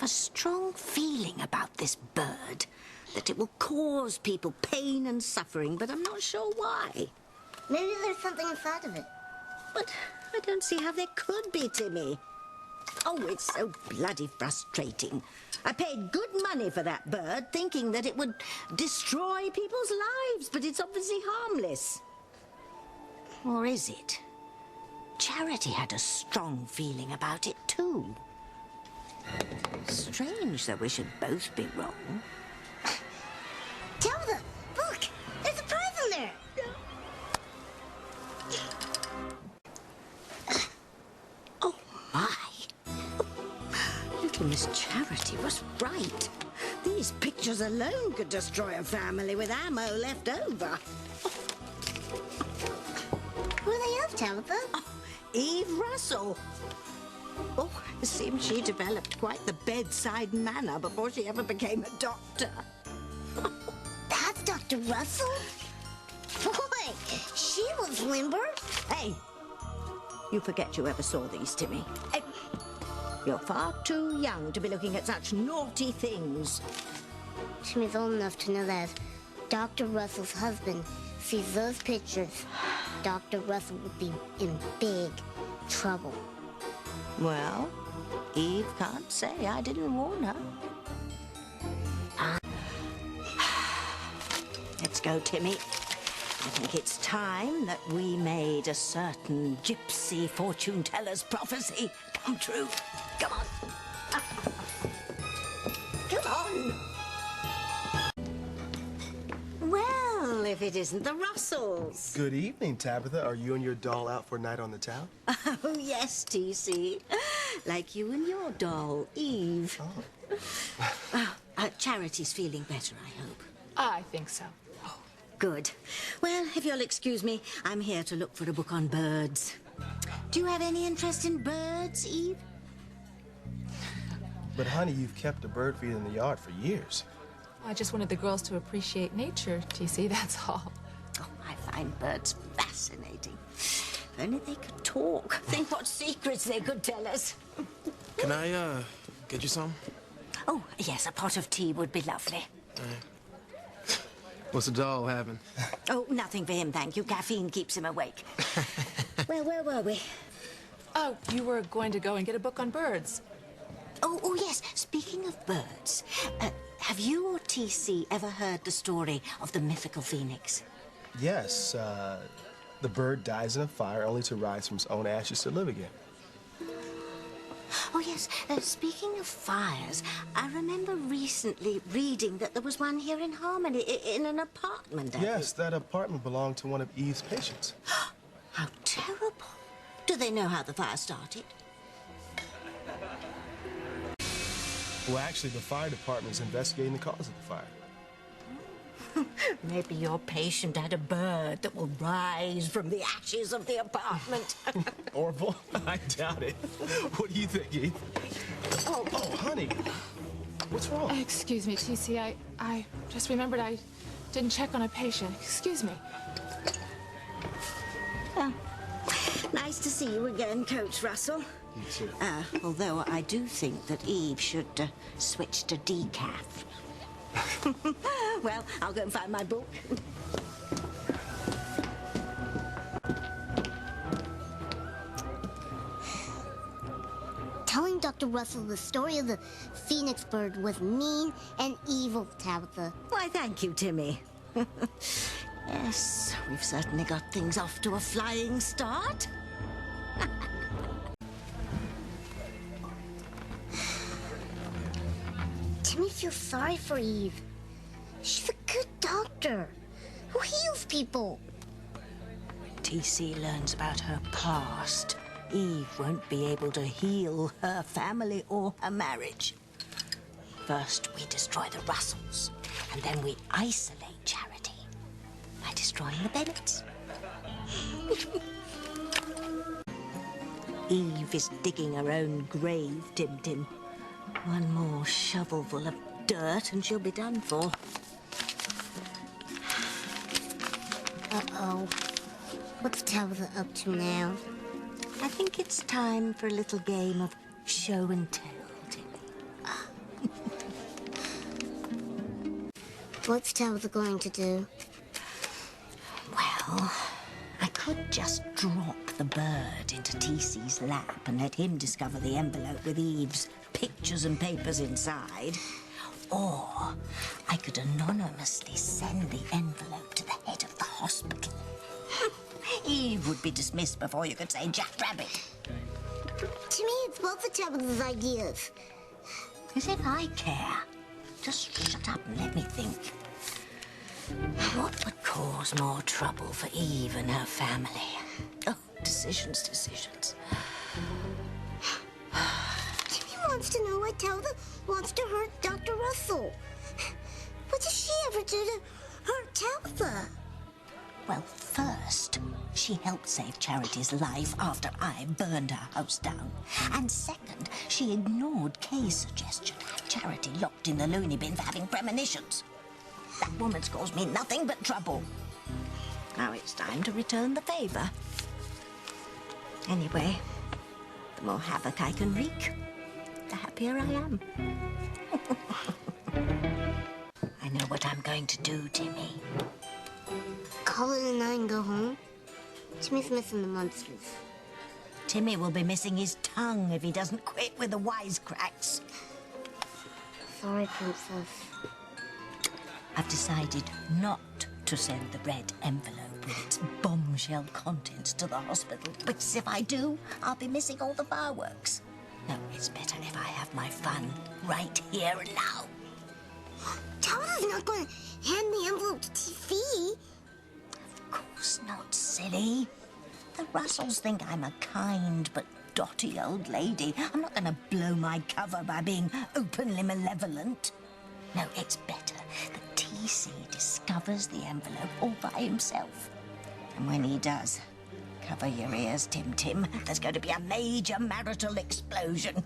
have a strong feeling about this bird, that it will cause people pain and suffering, but I'm not sure why. Maybe there's something inside of it. But I don't see how there could be, Timmy. Oh, it's so bloody frustrating. I paid good money for that bird, thinking that it would destroy people's lives, but it's obviously harmless. Or is it? Charity had a strong feeling about it, too. Strange that we should both be wrong. Tabitha, look! There's a prize in there! Oh, my. Little Miss Charity was right. These pictures alone could destroy a family with ammo left over. Who are they of, Tabitha? Oh, Eve Russell. Oh, it seems she developed quite the bedside manner before she ever became a doctor. That's Dr. Russell? Boy, she was limber. Hey, you forget you ever saw these, Timmy. Hey, you're far too young to be looking at such naughty things. Timmy's old enough to know that if Dr. Russell's husband sees those pictures, Dr. Russell would be in big trouble. Well, Eve can't say I didn't warn her. Let's go, Timmy. I think it's time that we made a certain gypsy fortune teller's prophecy come true. Come on. Come on. Well, if it isn't the Russells. Good evening, Tabitha. Are you and your doll out for a night on the town? Oh, yes, TC. Like you and your doll, Eve. Oh. Charity's feeling better, I hope. I think so. Good. Well, if you'll excuse me, I'm here to look for a book on birds. Do you have any interest in birds, Eve? But, honey, you've kept a bird feeder in the yard for years. I just wanted the girls to appreciate nature, TC, that's all. Oh, I find birds fascinating. If only they could talk. Think what secrets they could tell us. Can I, get you some? Oh, yes, a pot of tea would be lovely. What's the doll having? Oh, nothing for him, thank you. Caffeine keeps him awake. Well, where were we? Oh, you were going to go and get a book on birds. Oh, yes. Speaking of birds, have you or TC ever heard the story of the mythical phoenix? Yes, the bird dies in a fire only to rise from its own ashes to live again. Oh, yes. Speaking of fires, I remember recently reading that there was one here in Harmony, in an apartment. Yes, that apartment belonged to one of Eve's patients. How terrible. Do they know how the fire started? Well, actually, the fire department is investigating the cause of the fire. Maybe your patient had a bird that will rise from the ashes of the apartment. Orville? I doubt it. What do you think, Eve? Oh, honey. What's wrong? Excuse me, TC, I just remembered I didn't check on a patient. Excuse me. Oh, nice to see you again, Coach Russell. You too. Although I do think that Eve should switch to decaf. Well, I'll go and find my book. Telling Dr. Russell the story of the phoenix bird was mean and evil, Tabitha. Why, thank you, Timmy. Yes, we've certainly got things off to a flying start. Timmy feels sorry for Eve. She's a good doctor who heals people. When TC learns about her past, Eve won't be able to heal her family or her marriage. First, we destroy the Russells, and then we isolate Charity by destroying the Bennets. Eve is digging her own grave, Tim. One more shovelful of dirt and she'll be done for. Uh-oh. What's Tabitha up to now? I think it's time for a little game of show and tell, Timmy. What's Tabitha going to do? Well, I could just drop the bird into TC's lap and let him discover the envelope with Eve's pictures and papers inside. Or I could anonymously send the envelope to the head of the hospital. Eve would be dismissed before you could say Jack Rabbit. To me, it's both of Tabitha's ideas. As if I care. Just shut up and let me think. What would cause more trouble for Eve and her family? Oh, decisions. Timmy wants to know why Tabitha wants to hurt Dr. Russell. What does she ever do to hurt Tabitha? Well, first, she helped save Charity's life after I burned her house down. And second, she ignored Kay's suggestion to have Charity locked in the loony bin for having premonitions. That woman's caused me nothing but trouble. Now it's time to return the favor. Anyway, the more havoc I can wreak, the happier I am. I know what I'm going to do, Timmy. Call it a night and go home? Timmy's missing the monsters. Timmy will be missing his tongue if he doesn't quit with the wisecracks. Sorry, Princess. I've decided not to send the red envelope with its bombshell contents to the hospital, because if I do, I'll be missing all the fireworks. No, it's better if I have my fun right here and now. Tabitha's not going to hand the envelope to TV. Of course not, silly. The Russells think I'm a kind but dotty old lady. I'm not going to blow my cover by being openly malevolent. No, it's better that TC discovers the envelope all by himself. And when he does, cover your ears, Tim. There's going to be a major marital explosion.